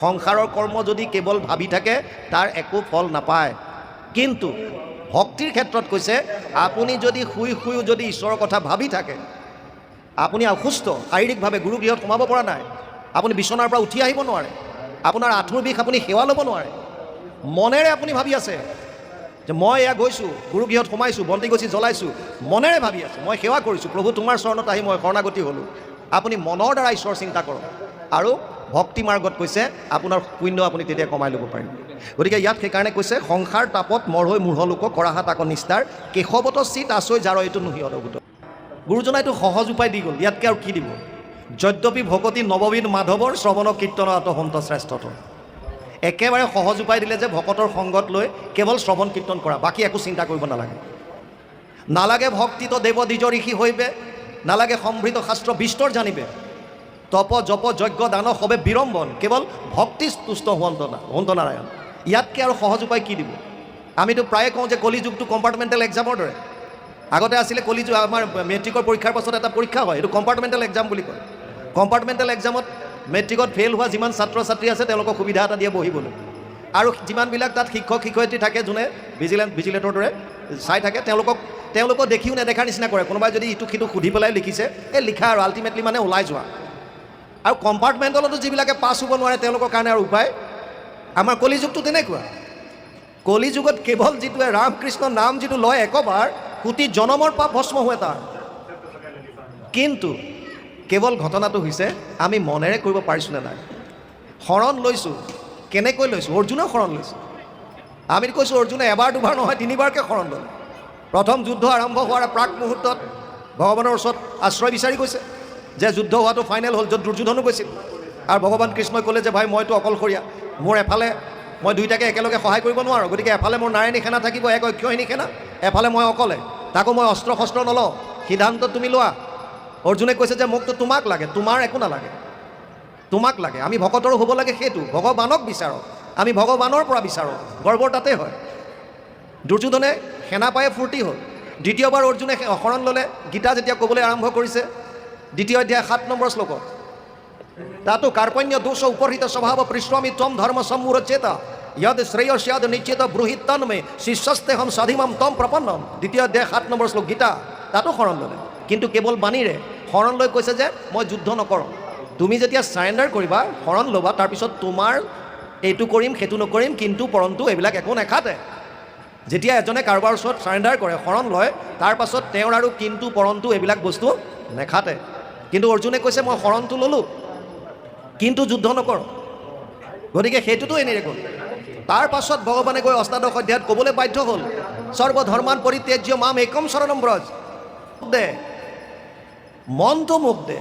সংসাৰৰ কৰ্ম যদি কেৱল ভাবি থাকে তাৰ একো ফল নাপায়। কিন্তু ভক্তিৰ ক্ষেত্ৰত কৈছে আপুনি যদি শুই শুইও যদি ঈশ্বৰৰ কথা ভাবি থাকে, আপুনি অসুস্থ শাৰীৰিকভাৱে গুৰু গৃহত সোমাব পৰা নাই, আপুনি বিচনাৰ পৰা উঠি আহিব নোৱাৰে, আপোনাৰ আঁঠুৰ বিষ, আপুনি সেৱা ল'ব নোৱাৰে, মনেৰে আপুনি ভাবি আছে যে মই এয়া গৈছোঁ গুৰু গৃহত সোমাইছোঁ, বন্তি গছি জ্বলাইছোঁ, মনেৰে ভাবি আছে মই সেৱা কৰিছোঁ, প্ৰভু তোমাৰ চৰণত আহি মই শৰণাগতি হ'লোঁ। আপুনি মনৰ দ্বাৰা ঈশ্বৰ চিন্তা কৰক আৰু ভক্তি মাৰ্গত কৈছে আপোনাৰ পুণ্য আপুনি তেতিয়া কমাই ল'ব পাৰিব। গতিকে ইয়াত সেইকাৰণে কৈছে সংসাৰ তাপত মৰ হৈ মূঢ় লোক কৰাহাত আকৌ নিষ্ঠাৰ কেশৱত চিত আচৈ যাৰ এইটো নুহি অদভূত। গুৰুজনাই এইটো সহজ উপায় দি গ'ল, ইয়াতকৈ আৰু কি দিব। যদ্যপি ভকতি নৱবিধ মাধৱৰ শ্ৰৱণ কীৰ্তনত সন্ত শ্ৰেষ্ঠত। একেবাৰে সহজ উপায় দিলে যে ভকতৰ সংগত লৈ কেৱল শ্ৰৱণ কীৰ্তন কৰা, বাকী একো চিন্তা কৰিব নালাগে। নালাগে ভক্তিত দেৱ দ্বিজ ঋষি হৈবে, নালাগে সমৃদ্ধ শাস্ত্ৰ বিস্তৰ জানিবে, তপ জপ যজ্ঞ দান সবে বিড়ম্বন, কেৱল ভক্তি তুষ্ট হন্ত নাৰায়ণ। ইয়াতকৈ আৰু সহজ উপায় কি দিব। আমিতো প্ৰায়ে কওঁ যে কলিযুগটো কম্পাৰ্টমেণ্টেল এক্সামৰ দৰে। আগতে আছিলে কলিযুগ, আমাৰ মেট্ৰিকৰ পৰীক্ষাৰ পাছত এটা পৰীক্ষা হয়, এইটো কম্পাৰ্টমেণ্টেল এক্সাম বুলি কয়। কম্পাৰ্টমেণ্টেল এক্সামত মেট্ৰিকত ফেইল হোৱা যিমান ছাত্ৰ ছাত্ৰী আছে তেওঁলোকক সুবিধা এটা দিয়ে বহিবলৈ, আৰু যিমানবিলাক তাত শিক্ষক শিক্ষয়িত্ৰী থাকে যোনে ভিজিলেটৰ দৰে চাই থাকে, তেওঁলোকক দেখিও নেদেখাৰ নিচিনা কৰে। কোনোবাই যদি ইটো সিটো সুধি পেলাই লিখিছে, এই লিখা আৰু আল্টিমেটলি মানে ওলাই যোৱা। আৰু কম্পাৰ্টমেণ্টেলতো যিবিলাকে পাছ হ'ব নোৱাৰে তেওঁলোকৰ কাৰণে আৰু উপায়। আমাৰ কলিযুগটো তেনেকুৱা। কলিযুগত কেৱল যিটোৱে ৰাম কৃষ্ণ নাম যিটো লয় একবাৰ, কোটি জনমৰ পাপ ভস্ম হয় তাৰ। কিন্তু কেৱল ঘটনাটো হৈছে আমি মনেৰে কৰিব পাৰিছোঁ নে নাই। শৰণ লৈছোঁ, কেনেকৈ লৈছোঁ? অৰ্জুনেও শৰণ লৈছোঁ। আমি কৈছোঁ অৰ্জুনে এবাৰ দুবাৰ নহয় তিনিবাৰকৈ শৰণ ল'লে। প্ৰথম যুদ্ধ আৰম্ভ হোৱাৰ প্ৰাক মুহূৰ্তত ভগৱানৰ ওচৰত আশ্ৰয় বিচাৰি গৈছে যে যুদ্ধ হোৱাটো ফাইনেল হ'ল, য'ত দুৰ্যোধনো গৈছিল। আৰু ভগৱান কৃষ্ণই ক'লে যে ভাই মইতো অকলশৰীয়া, মোৰ এফালে মই দুইটাকে একেলগে সহায় কৰিব নোৱাৰোঁ, গতিকে এফালে মোৰ নাৰায়ণী সেনা থাকিব, এক অক্ষয়িনী সেনা, এফালে মই অকলে, তাকো মই অস্ত্ৰ শস্ত্ৰ নলওঁ, সিদ্ধান্ত তুমি লোৱা। অৰ্জুনে কৈছে যে মোকতো তোমাক লাগে, তোমাৰ একো নালাগে, তোমাক লাগে। আমি ভকতৰো হ'ব লাগে সেইটো, ভগৱানক বিচাৰক, আমি ভগৱানৰ পৰা বিচাৰোঁ, গৰ্বৰ তাতে হয়। দুৰ্যোধনে সেনা পায়ে ফূৰ্তি হ'ল। দ্বিতীয়বাৰ অৰ্জুনে শৰণ ল'লে, গীতা যেতিয়া ক'বলৈ আৰম্ভ কৰিছে, দ্বিতীয় অধ্যায় 7 নম্বৰ শ্লোকত, তাতো কাৰ্পণ্য দোষ উপহৃত স্বভাৱ পৃষ্ঠমি ত্বম ধৰ্ম সম্মূঢ়চেতা যদ শ্ৰেয়স্যাদ নিশ্চিত ব্ৰুহিত তন্মে শিষ্যস্তেহম স্বাধীমম তম প্ৰপন্নম। দ্বিতীয় অধ্যায় 7 নম্বৰ শ্লোক গীতা, তাতো শৰণ ল'লে, কিন্তু কেৱল বাণীৰে। শৰণ লৈ কৈছে যে মই যুদ্ধ নকৰোঁ। তুমি যেতিয়া ছাৰেণ্ডাৰ কৰিবা, শৰণ ল'বা, তাৰপিছত তোমাৰ এইটো কৰিম সেইটো নকৰিম কিন্তু পৰন্তু এইবিলাক একো নেখাতে। যেতিয়া এজনে কাৰোবাৰ ওচৰত ছাৰেণ্ডাৰ কৰে, শৰণ লয়, তাৰ পাছত তেওঁৰ আৰু কিন্তু পৰন্তু এইবিলাক বস্তু নেখাতে। কিন্তু অৰ্জুনে কৈছে মই শৰণটো ল'লোঁ কিন্তু যুদ্ধ নকৰোঁ, গতিকে সেইটোতো এনেই গ'ল। তাৰ পাছত ভগৱানে গৈ অষ্টাদশ অধ্যায়ত ক'বলৈ বাধ্য হ'ল, সৰ্বধৰ্মান পৰিত্যাজ্য মাম একম শৰণম ব্ৰজ। দে মনটো মোক দে,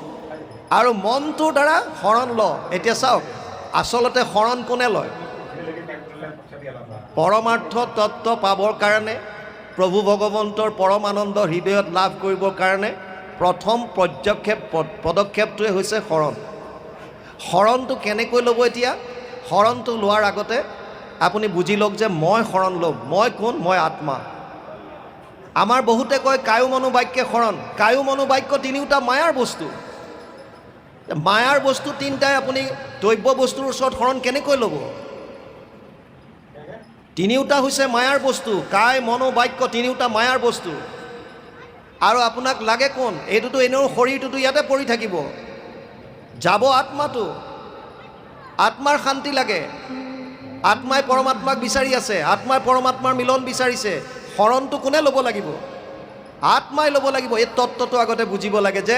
আৰু মনটোৰ দ্বাৰা শৰণ ল। এতিয়া চাওক, আচলতে শৰণ কোনে লয়? পৰমাৰ্থ তত্ত্ব পাবৰ কাৰণে, প্ৰভু ভগৱন্তৰ পৰম আনন্দ হৃদয়ত লাভ কৰিবৰ কাৰণে প্ৰথম পদক্ষেপটোৱে হৈছে শৰণ। শৰণটো কেনেকৈ ল'ব? এতিয়া শৰণটো লোৱাৰ আগতে আপুনি বুজি লওক যে মই শৰণ ল'ম। মই কোন? মই আত্মা। আমাৰ বহুতে কয় কায়ো মনোবাক্যে শৰণ। কায়ো মনোবাক্য তিনিওটা মায়াৰ বস্তু। মায়াৰ বস্তু তিনিটাই আপুনি দ্ৰব্য বস্তুৰ ওচৰত শৰণ কেনেকৈ ল'ব? তিনিওটা হৈছে মায়াৰ বস্তু, কায় মনোবাক্য তিনিওটা মায়াৰ বস্তু। আৰু আপোনাক লাগে কোন? এইটোতো এনেও শৰীৰটোতো ইয়াতে পৰি থাকিব, যাব আত্মাটো। আত্মাৰ শান্তি লাগে, আত্মাই পৰমাত্মাক বিচাৰি আছে, আত্মাই পৰমাত্মাৰ মিলন বিচাৰিছে। শৰণটো কোনে ল'ব লাগিব? আত্মাই ল'ব লাগিব। এই তত্ত্বটো আগতে বুজিব লাগে যে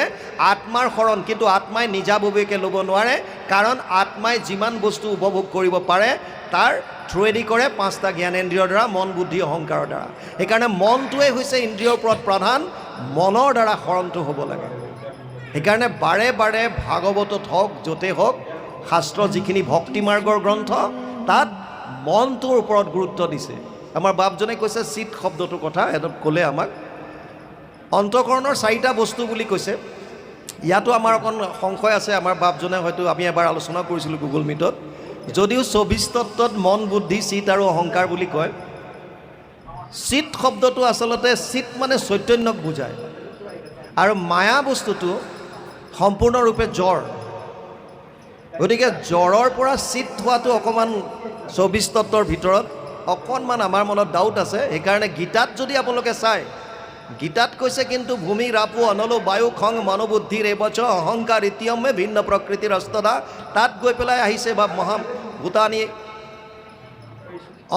আত্মাৰ শৰণ, কিন্তু আত্মাই নিজাববীয়াকৈ ল'ব নোৱাৰে, কাৰণ আত্মাই যিমান বস্তু উপভোগ কৰিব পাৰে তাৰ থ্ৰুৱেদি কৰে 5টা জ্ঞানেন্দ্ৰিয়ৰ দ্বাৰা, মন বুদ্ধি অহংকাৰৰ দ্বাৰা। সেইকাৰণে মনটোৱে হৈছে ইন্দ্ৰিয়ৰ ওপৰত প্ৰধান, মনৰ দ্বাৰা শৰণটো হ'ব লাগে। সেইকাৰণে বাৰে বাৰে ভাগৱতত হওক য'তে হওক, শাস্ত্ৰ যিখিনি ভক্তি মাৰ্গৰ গ্ৰন্থ, তাত মনটোৰ ওপৰত গুৰুত্ব দিছে। আমাৰ বাপজনে কৈছে চিত শব্দটোৰ কথা, এটা ক'লে আমাক অন্তঃকৰণৰ 4টা বস্তু বুলি কৈছে। ইয়াতো আমাৰ অকণ সংশয় আছে। আমাৰ বাপজনে হয়তো আমি এবাৰ আলোচনা কৰিছিলোঁ গুগল মিটত, যদিও 24 তত্ত্বত মন বুদ্ধি চিত আৰু অহংকাৰ বুলি কয়, চিত শব্দটো আচলতে চিত মানে চৈতন্যক বুজায়, আৰু মায়া বস্তুটো সম্পূৰ্ণৰূপে জ্বৰ। গতিকে জ্বৰৰ পৰা চিত হোৱাটো অকণমান 24 তত্ত্বৰ ভিতৰত অকণমান আমাৰ মনত ডাউট আছে। সেইকাৰণে গীতাত যদি আপোনালোকে চায়, গীতাত কৈছে কিন্তু ভূমি ৰাপু অনলো বায়ু খং মনোবুদ্ধিৰ এবচ অহংকাৰ ইতিয়মে ভিন্ন প্ৰকৃতিৰ অস্তদা। তাত গৈ পেলাই আহিছে বা মহাভূতানি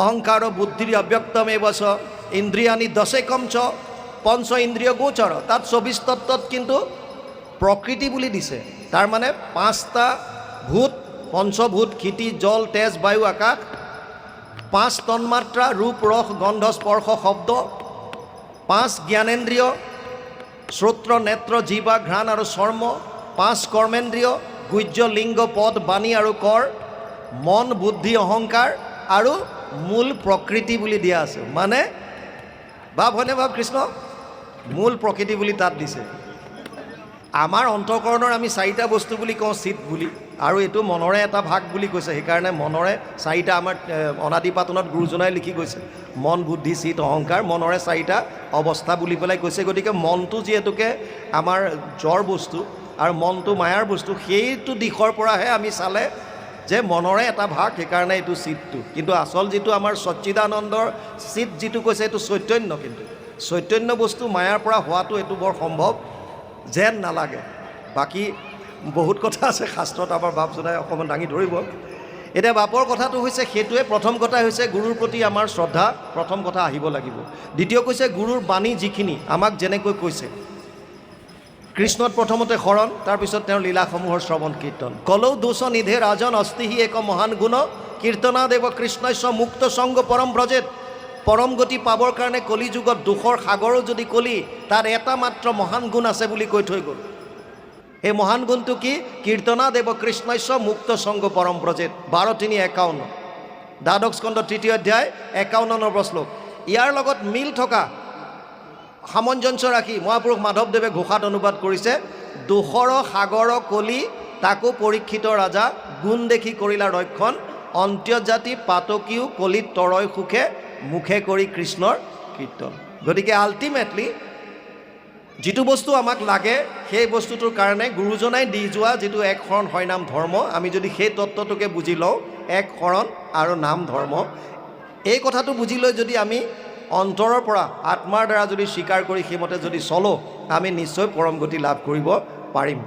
অহংকাৰ বুদ্ধিৰ অব্যক্তম এবচ ইন্দ্ৰিয়ানি দশেকম চ পঞ্চ ইন্দ্ৰিয় গোচৰ। তাত 24 তত্ত্বত কিন্তু প্ৰকৃতি বুলি দিছে। তাৰমানে 5টা ভূত, পঞ্চভূত ক্ষিতি জল তেজ বায়ু আকাশ, 5 তন্মাত্ৰা ৰূপ ৰস গন্ধ স্পৰ্শ শব্দ, 5 জ্ঞানেন্দ্ৰিয় শ্ৰোত্ৰ নেত্ৰ জিবা ঘ্ৰাণ আৰু চৰ্ম, 5 কৰ্মেন্দ্ৰিয় গুহ্য লিংগ পদ বাণী আৰু কৰ, মন বুদ্ধি অহংকাৰ আৰু মূল প্ৰকৃতি বুলি দিয়া আছে। মানে ভাৱ হয়নে ভাৱ কৃষ্ণ? মূল প্ৰকৃতি বুলি তাত দিছে। আমাৰ অন্তঃকৰণৰ আমি 4টা বস্তু বুলি কওঁ, চিত বুলি, আৰু এইটো মনৰে এটা ভাগ বুলি কৈছে। সেইকাৰণে মনৰে 4টা আমাৰ অনাদি পাতনত গুৰুজনাই লিখি গৈছে, মন বুদ্ধি চিত অহংকাৰ, মনৰে 4টা অৱস্থা বুলি পেলাই কৈছে। গতিকে মনটো যিহেতুকে আমাৰ জড় বস্তু আৰু মনটো মায়াৰ বস্তু, সেইটো দিশৰ পৰাহে আমি চালে যে মনৰে এটা ভাগ, সেইকাৰণে এইটো চিতটো। কিন্তু আচল যিটো আমাৰ সচ্চিদানন্দৰ চিত যিটো কৈছে, এইটো চৈতন্য। কিন্তু চৈতন্য বস্তু মায়াৰ পৰা হোৱাটো এইটো বৰ সম্ভৱ যেন নালাগে। বাকী বহুত কথা আছে শাস্ত্ৰত, আমাৰ বাপজনাই অকণমান দাঙি ধৰিব। এতিয়া বাপৰ কথাটো হৈছে সেইটোৱে। প্ৰথম কথা হৈছে গুৰুৰ প্ৰতি আমাৰ শ্ৰদ্ধা, প্ৰথম কথা আহিব লাগিব। দ্বিতীয় কৈছে গুৰুৰ বাণী যিখিনি আমাক যেনেকৈ কৈছে, কৃষ্ণত প্ৰথমতে শৰণ, তাৰপিছত তেওঁৰ লীলাসমূহৰ শ্ৰৱণ কীৰ্তন। কলৌ দোষ নিধে ৰাজন অস্তিহি এক মহান গুণ, কীৰ্তনাদেৱ কৃষ্ণস্য মুক্ত সংগ পৰম ব্ৰজেত। পৰম গতি পাবৰ কাৰণে কলিযুগত দোষৰ সাগৰো যদি কলি, তাৰ এটা মাত্ৰ মহান গুণ আছে বুলি কৈ থৈ গ'ল। সেই মহান গুণটো কি? কীৰ্তনাদেৱ কৃষ্ণস্য মুক্ত সংগ পৰম ব্ৰজেত। 12:3-51 দ্বাদশ স্কন্ধ 3য় অধ্যায় 51 নম্বৰ শ্লোক। ইয়াৰ লগত মিল থকা সামঞ্জস্য ৰাখি মহাপুৰুষ মাধৱদেৱে ঘোষাত অনুবাদ কৰিছে, দোষৰ সাগৰ কলি তাকো পৰীক্ষিত ৰাজা, গুণ দেখি কৰিলা ৰক্ষণ, অন্ত্যজাতি পাতকীও কলিত তৰয় সুখে, মুখে কৰি কৃষ্ণৰ কীৰ্তন। গতিকে আল্টিমেটলি যিটো বস্তু আমাক লাগে, সেই বস্তুটোৰ কাৰণে গুৰুজনাই দি যোৱা যিটো এক শৰণ হয় নাম ধৰ্ম, আমি যদি সেই তত্ত্বটোকে বুজি লওঁ, এক শৰণ আৰু নাম ধৰ্ম, এই কথাটো বুজি লৈ যদি আমি অন্তৰৰ পৰা আত্মাৰ দ্বাৰা যদি স্বীকাৰ কৰি সেইমতে যদি চলোঁ, আমি নিশ্চয় পৰম গতি লাভ কৰিব পাৰিম।